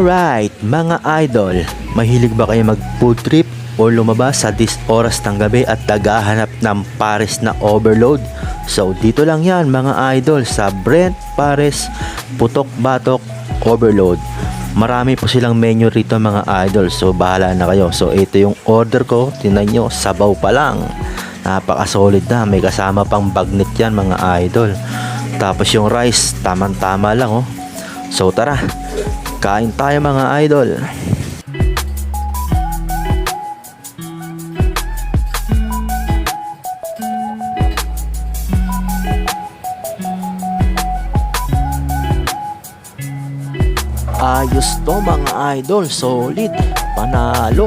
Alright, mga idol, mahilig ba kayo mag food trip o lumabas sa oras ng gabi at naghahanap ng pares na overload? So dito lang yan mga idol sa Brent Pares Putok Batok Overload. Marami po silang menu rito mga idol, so bahala na kayo. So ito yung order ko, tingnan nyo, sabaw pa lang, napaka solid na, may kasama pang bagnet yan mga idol. Tapos yung rice, tamang tama lang oh. So tara, kain tayo mga idol. Ayos to mga idol, solid, panalo.